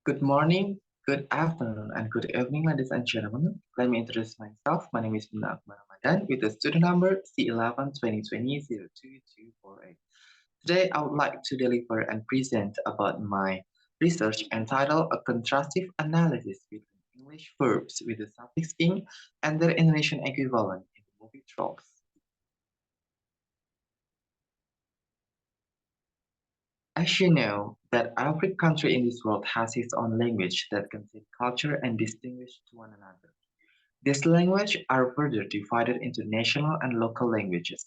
Good morning, good afternoon, and good evening, ladies and gentlemen. Let me introduce myself. My name is Bunda Akbar Ramadan with the student number C11-2020-0224. Today, I would like to deliver and present about my research entitled A Contrastive Analysis Between English Verbs with the Suffix ing and their Indonesian equivalent in the movie Trolls. As you know, that every country in this world has its own language that contains culture and distinguish to one another. These languages are further divided into national and local languages.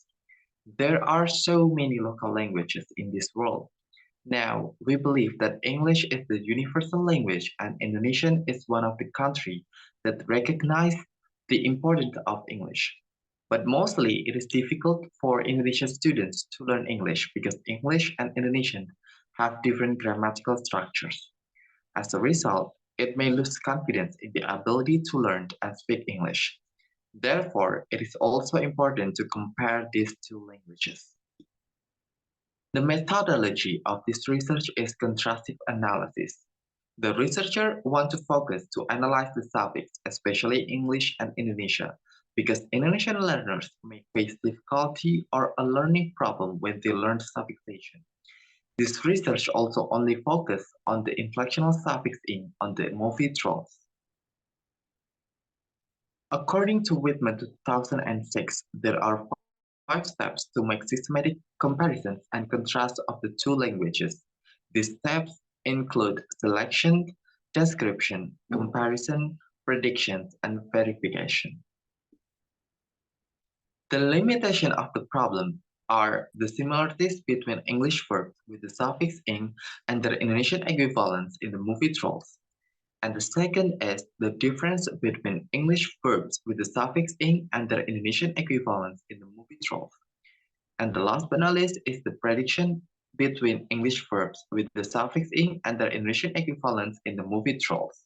There are so many local languages in this world. Now, we believe that English is the universal language and Indonesian is one of the countries that recognize the importance of English. But mostly, it is difficult for Indonesian students to learn English because English and Indonesian have different grammatical structures. As a result, it may lose confidence in the ability to learn and speak English. Therefore, it is also important to compare these two languages. The methodology of this research is contrastive analysis. The researcher wants to focus to analyze the subjects, especially English and Indonesia, because Indonesian learners may face difficulty or a learning problem when they learn suffixation. This research also only focuses on the inflectional suffix ing on the movie Trolls. According to Whitman 2006, there are 5 steps to make systematic comparisons and contrast of the two languages. These steps include selection, description, comparison, predictions, and verification. The limitation of the problem are the similarities between English verbs with the suffix ing and their Indonesian equivalents in the movie Trolls. And the second is the difference between English verbs with the suffix ing and their Indonesian equivalents in the movie Trolls. And the last but not least is the prediction between English verbs with the suffix ing and their Indonesian equivalents in the movie Trolls.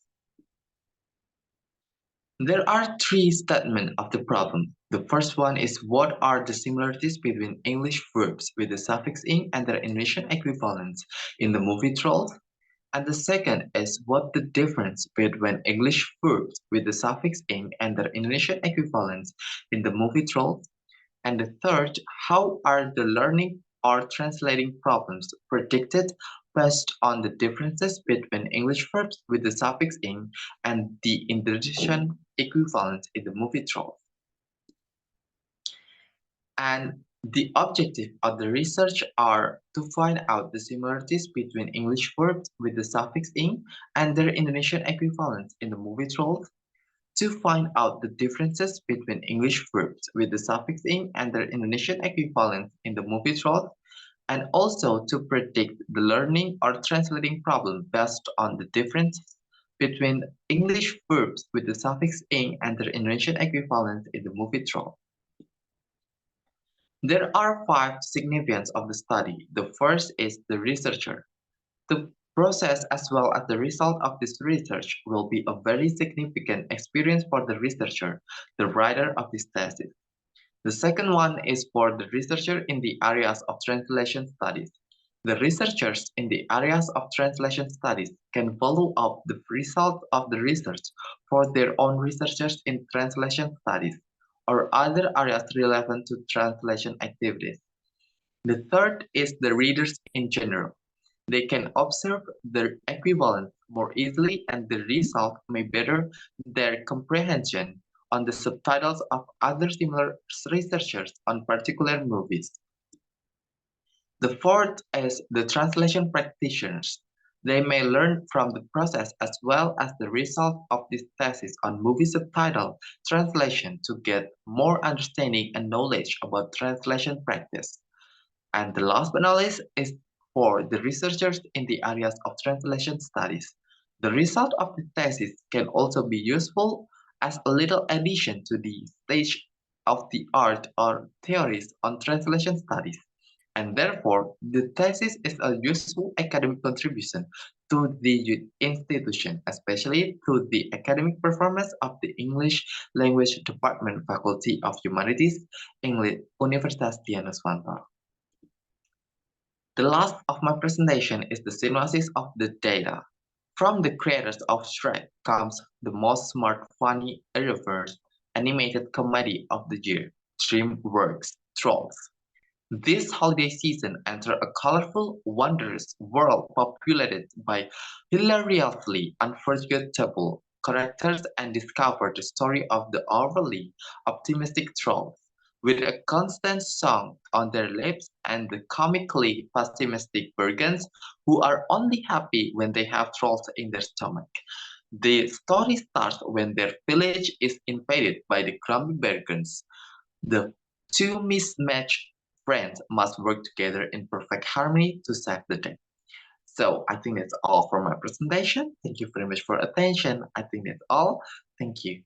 There are 3 statements of the problem. The first one is what are the similarities between English verbs with the suffix ing and their Indonesian equivalents in the movie Trolls? And the second is what the difference between English verbs with the suffix ing and their Indonesian equivalents in the movie Trolls? And the third, how are the learning or translating problems predicted based on the differences between English verbs with the suffix ing and the Indonesian equivalent in the movie Trolls? And the objective of the research are to find out the similarities between English verbs with the suffix ing and their Indonesian equivalents in the movie Trolls, to find out the differences between English verbs with the suffix ing and their Indonesian equivalents in the movie Trolls, and also to predict the learning or translating problem based on the difference between English verbs with the suffix ing and their Indonesian equivalents in the movie Trolls. There are 5 significance of the study. The first is the researcher. The process as well as the result of this research will be a very significant experience for the researcher, the writer of this thesis. The second one is for the researcher in the areas of translation studies. The researchers in the areas of translation studies can follow up the results of the research for their own researchers in translation studies or other areas relevant to translation activities. The third is the readers in general. They can observe the equivalence more easily and the result may better their comprehension on the subtitles of other similar researchers on particular movies. The fourth is the translation practitioners. They may learn from the process as well as the result of this thesis on movie subtitle translation to get more understanding and knowledge about translation practice. And the last but not least is for the researchers in the areas of translation studies. The result of the thesis can also be useful as a little addition to the stage of the art or theories on translation studies. And therefore, the thesis is a useful academic contribution to the institution, especially to the academic performance of the English Language Department Faculty of Humanities, English Universitas Dianuswanto. The last of my presentation is the synopsis of the data. From the creators of Shrek comes the most smart, funny, irreverse animated comedy of the year, DreamWorks' Trolls. This holiday season enter a colorful, wondrous world populated by hilariously unforgettable characters and discover the story of the overly optimistic trolls. With a constant song on their lips and the comically pessimistic Bergens who are only happy when they have trolls in their stomach. The story starts when their village is invaded by the grumpy Bergens. The two mismatched friends must work together in perfect harmony to save the day. So I think that's all for my presentation. Thank you very much for attention. I think that's all. Thank you.